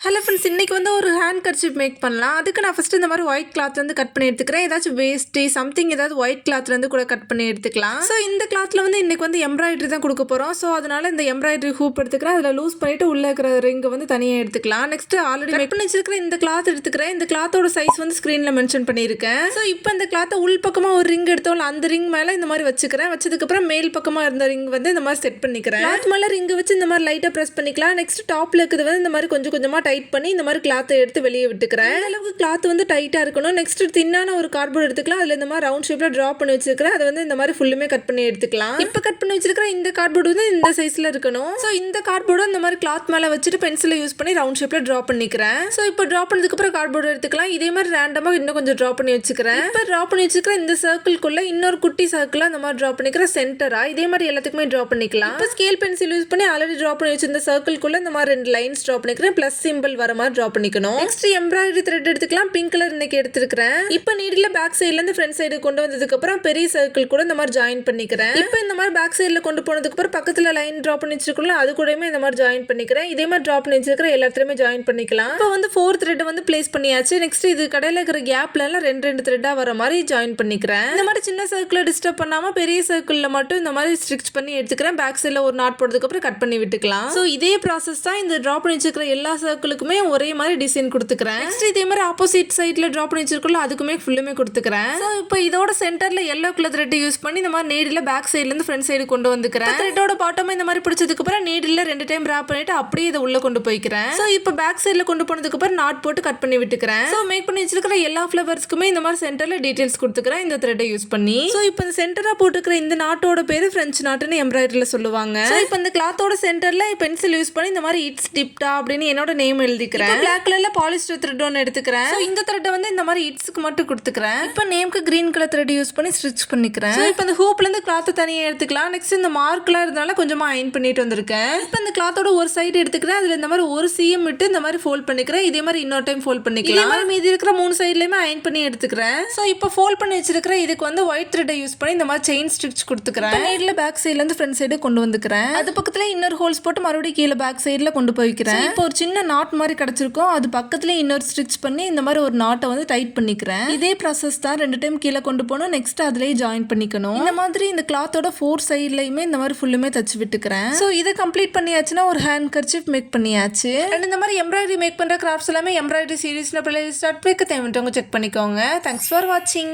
Hello friends, இன்றைக்கி வந்து ஒரு ஹேண்ட் கர்ச்சீஃப் மேக் பண்ணலாம். அதுக்கு நான் ஃபஸ்ட்டு இந்த மாதிரி ஒயிட் கிளாத்லேருந்து கட் பண்ணி எடுத்துக்கிறேன். ஏதாச்சும் வேஸ்ட்டு சம்திங் ஏதாவது ஒயிட் கிளாத்லேருந்து கூட கட் பண்ணி எடுத்துக்கலாம். ஸோ இந்த கிளாத்தில் வந்து இன்றைக்கி வந்து எம்ப்ராய்டரி தான் கொடுக்க போகிறோம். ஸோ அதனால் இந்த எம்ப்ராய்டரி ஹூப் எடுத்துக்கிறேன். அதில் லூஸ் பண்ணிவிட்டு உள்ளே இருக்கிற ரிங்கை வந்து தனியாக எடுத்துக்கலாம். நெக்ஸ்ட்டு ஆல்ரெடி கட் பண்ணி வச்சிருக்கிற இந்த கிளாத் எடுத்துக்கிறேன். இந்த கிளாத்தோட சைஸ் வந்து ஸ்க்ரீனில் மென்ஷன் பண்ணியிருக்கேன். ஸோ இப்போ இந்த கிளாத்தை உள் பக்கமாக ஒரு ரிங் எடுத்தோம்ல, அந்த ரிங் மேலே இந்த மாதிரி வச்சுக்கிறேன். வச்சதுக்கப்புறம் மேல் பக்கமாக இருந்த ரிங் வந்து இந்த மாதிரி செட் பண்ணிக்கிறேன். கிளாத் மேலே ரிங்கு வச்சு இந்த மாதிரி லைட்டாக ப்ரெஸ் பண்ணிக்கலாம். நெக்ஸ்ட் டாப்பில் இருக்கிறது வந்து இந்த மாதிரி கொஞ்சம் கொஞ்சமாக டைட் பண்ணி இந்த மாதிரி கிளாத்தை எடுத்து வெளியே விட்டுக்கிறேன். அளவுக்கு கிளாத் வந்து டைட்டாக இருக்கணும். நெக்ஸ்ட் தின்னான ஒரு கார்ட்போர்ட் எடுத்துக்கலாம். அதில் இந்த மாதிரி ரவுண்ட் ஷேப்பில் ட்ரா பண்ணி வச்சிருக்கிறேன். அதை வந்து இந்த மாதிரி ஃபுல்லுமே கட் பண்ணி எடுத்துக்கலாம். இப்போ கட் பண்ணி வச்சிருக்கிற இந்த கார்ட்போர்டு வந்து இந்த சைஸில் இருக்கணும். ஸோ இந்த கார்ட்போர்டு இந்த மாதிரி கிளாத் மேலே வச்சுட்டு பென்சிலை யூஸ் பண்ணி ரவுண்ட் ஷேப்பில் ட்ரா பண்ணிக்கிறேன். ஸோ இப்போ ட்ரா பண்ணதுக்கப்புறம் கார்ட்போர்டு எடுத்துக்கலாம். இதே மாதிரி ரேண்டமாக இன்னும் கொஞ்சம் ட்ரா பண்ணி வச்சுக்கிறேன். இப்போ ட்ரா பண்ணி வச்சுக்கிற இந்த சர்க்கிள்குள்ளே இன்னொரு குட்டி சர்க்கிளாக அந்த மாதிரி ட்ரா பண்ணிக்கிற சென்டராக இதே மாதிரி எல்லாத்துக்குமே ட்ரா பண்ணிக்கலாம். இப்போ ஸ்கேல் பென்சில் யூஸ் பண்ணி ஆல்ரெடி ட்ரா பண்ணி வச்சிருந்த சர்க்கிள்குள்ளே இந்த மாதிரி 2 லைன்ஸ் ட்ரா பண்ணிக்கிறேன். ப்ளஸ் சிம்பிள் வர மாதிரி ட்ரா பண்ணிக்கணும். நெக்ஸ்ட் எம்ப்ராய்டரி த்ரெட் எடுத்துக்கலாம். பிங்க் கலர் இன்னைக்கு எடுத்துருக்கிறேன். இப்போ நீடில் பேக் சைட்லேருந்து ஃப்ரண்ட் சைடு கொண்டு வந்ததுக்கப்புறம் பெரிய சர்க்கிள் கூட இந்த மாதிரி ஜாயின் பண்ணிக்கிறேன். இப்போ இந்த மாதிரி பேக் சைடில் கொண்டு போனதுக்கப்புறம் பக்கத்தில் லைன் ட்ரா பண்ணி வச்சிருக்கோம்ல, அது கூடயுமே இந்த மாதிரி ஜாயின் பண்ணிக்கிறேன். இதே மாதிரி ட்ரா பண்ணி வச்சிருக்கிற எல்லாத்துலையுமே ஜாயின் பண்ணிக்கலாம். இப்போ வந்து 4 த்ரெட் வந்து பிளேஸ் பண்ணியாச்சு. நெக்ஸ்ட் இது கடையில் இருக்கிற கேப்லலாம் 2 த்ரெட்டாக வர மாதிரி ஜாயின் பண்ணிக்கிறேன். இந்த மாதிரி சின்ன சர்க்கிளை டிஸ்டர்ப் பண்ணாமல் பெரிய சர்க்கிளில் மட்டும் இந்த மாதிரி ஸ்டிச் பண்ணி எடுத்துக்கிறேன். பேக் சைடில் ஒரு நாட் போட்டதுக்கப்புறம் கட் பண்ணி விட்டுக்கலாம். ஸோ இதே ப்ராசஸ் தான் இந்த ட்ரா பண்ணி வச்சிருக்கிற எல்லா சர்க்கிளுக்குமே ஒரே மாதிரி டிசைன் கொடுத்துக்கிறேன். நெக்ஸ்ட் இதே மாதிரி ஆப்போசிட் சைடில் ட்ரா பண்ணி வச்சிருக்கோம்ல, அதுக்குமே ஃபுல்லுமே கொடுத்துக்கிறேன். ஸோ இப்போ இதோட சென்டரில் எல்லோ கலர் த்ரெட் யூஸ் பண்ணி இந்த மாதிரி நீடில் பேக் சைட்லேருந்து ஃப்ரண்ட் சைடு கொண்டு வந்துக்கிறேன். த்ரெட்டோட பாட்டமாக இந்த மாதிரி பிடிச்சதுக்கப்புறம் நீடில் 2 டைம் ரேப் பண்ணிட்டு அப்படியே இதை உள்ளே கொண்டு போய்க்கிறேன். ஸோ இப்போ பேக் சைடில் கொண்டு போனதுக்கப்புறம் நாட் போட்டு கட் பண்ணி விட்டுக்கிறேன். ஸோ மேக் பண்ணி வச்சிருக்கிற எல்லா ஃப்ளவர்ஸ்க்குமே இந்த மாதிரி சென்டரில் டீட்டெயில்ஸ் கொடுத்துக்கிறேன் இந்த த்ரெட்டை யூஸ் பண்ணி. ஸோ இப்போ இந்த சென்டராக போட்டுக்கிற இந்த நாட்டோட பேர் ஃப்ரெஞ்ச் நாட்டுன்னு எம்ப்ராய்டரியில் சொல்லுவாங்க. ஸோ இப்போ இந்த கிளாத்தோட சென்டரில் பென்சில் யூஸ் பண்ணி இந்த மாதிரி இட்ஸ் டிப்டா அப்படின்னு என்னோட நேம் எழுதிக்கிறேன். பிளாக் கலரில் பாலிஸ்டர் த்ரெட் ஒன்று எடுத்துக்கிறேன். ஸோ இந்த த்ரெட்டை வந்து இந்த மாதிரி இட்ஸ்க்கு மட்டும் கொடுத்துக்கிறேன். இப்போ நேம்க்கு கிரீன் கலர் த்ரெட் யூஸ் பண்ணி ஸ்டிச் பண்ணிக்கிறேன். ஸோ இப்போ இந்த ஹூப்லேருந்து கிளாத்தை தனியாக எடுத்துக்கலாம். நெக்ஸ்ட் இந்த மார்க்லாம் இருந்தாலும் கொஞ்சமாக அயன் பண்ணிட்டு வந்திருக்கேன். இப்போ இந்த கிளாத்தோட ஒரு சைடு எடுத்துக்கிறேன். அதில் இந்த மாதிரி ஒரு சிஎம் விட்டு இந்த மாதிரி ஃபோல்ட் பண்ணிக்கிறேன். இதே மாதிரி இன்னொரு டைம் ஃபோல்ட் பண்ணிக்கலாம். இதே மாதிரி மீதி இருக்கிற 3 சைட்லையுமே அயன் பண்ணி எடுத்துக்கிறேன். ஸோ இப்போ ஃபோல்ட் பண்ணி வச்சிருக்கிற இதுக்கு வந்து ஒயிட் த்ரெட்டை யூஸ் பண்ணி இந்த மாதிரி செயின் ஸ்டிச் கொடுத்துக்கிறேன். நீடில் பேக் சைட்லேருந்து ஃப்ரண்ட் சைடு கொண்டு வந்துக்கிறேன். அது பக்கத்தில் இன்னொரு ஹோல்ஸ் போட்டு மறுபடியும் கீழே பேக் சைடில் கொண்டு போய்க்கிறேன். இப்போ ஒரு சின்ன நாட் மாதிரி கிடச்சிருக்கும். அது பக்கத்துல இன்னொரு ஸ்டிச் பண்ணி இந்த மாதிரி ஒரு நாட்டை வந்து டைட் பண்ணிக்கிறேன். இதே ப்ராசஸ் தான் 2 டைம் கீழே கொண்டு போகணும். நெக்ஸ்ட் அதிலேயே ஜாயின் பண்ணிக்கணும். இந்த மாதிரி இந்த கிளாத்தோட 4 சைட்லையுமே இந்த மாதிரி ஃபுல்லுமே தச்சு விட்டுக்கிறேன். ஸோ இதை கம்ப்ளீட் பண்ணியாச்சுன்னா ஒரு ஹேண்ட் கர்ச்சீஃப் மேக் பண்ணியாச்சு. அண்ட் இந்த மாதிரி எம்ப்ராய்டரி மேக் பண்ணுற கிராஃப்ட்ஸ் எல்லாமே எம்ப்ராய்டரி சீரீஸ்ல பிளேலிஸ்ட் ஸ்டார்ட் பண்ணி தேவைட்டவங்க செக் பண்ணிக்கோங்க. தேங்க்ஸ் ஃபார் வாட்சிங்.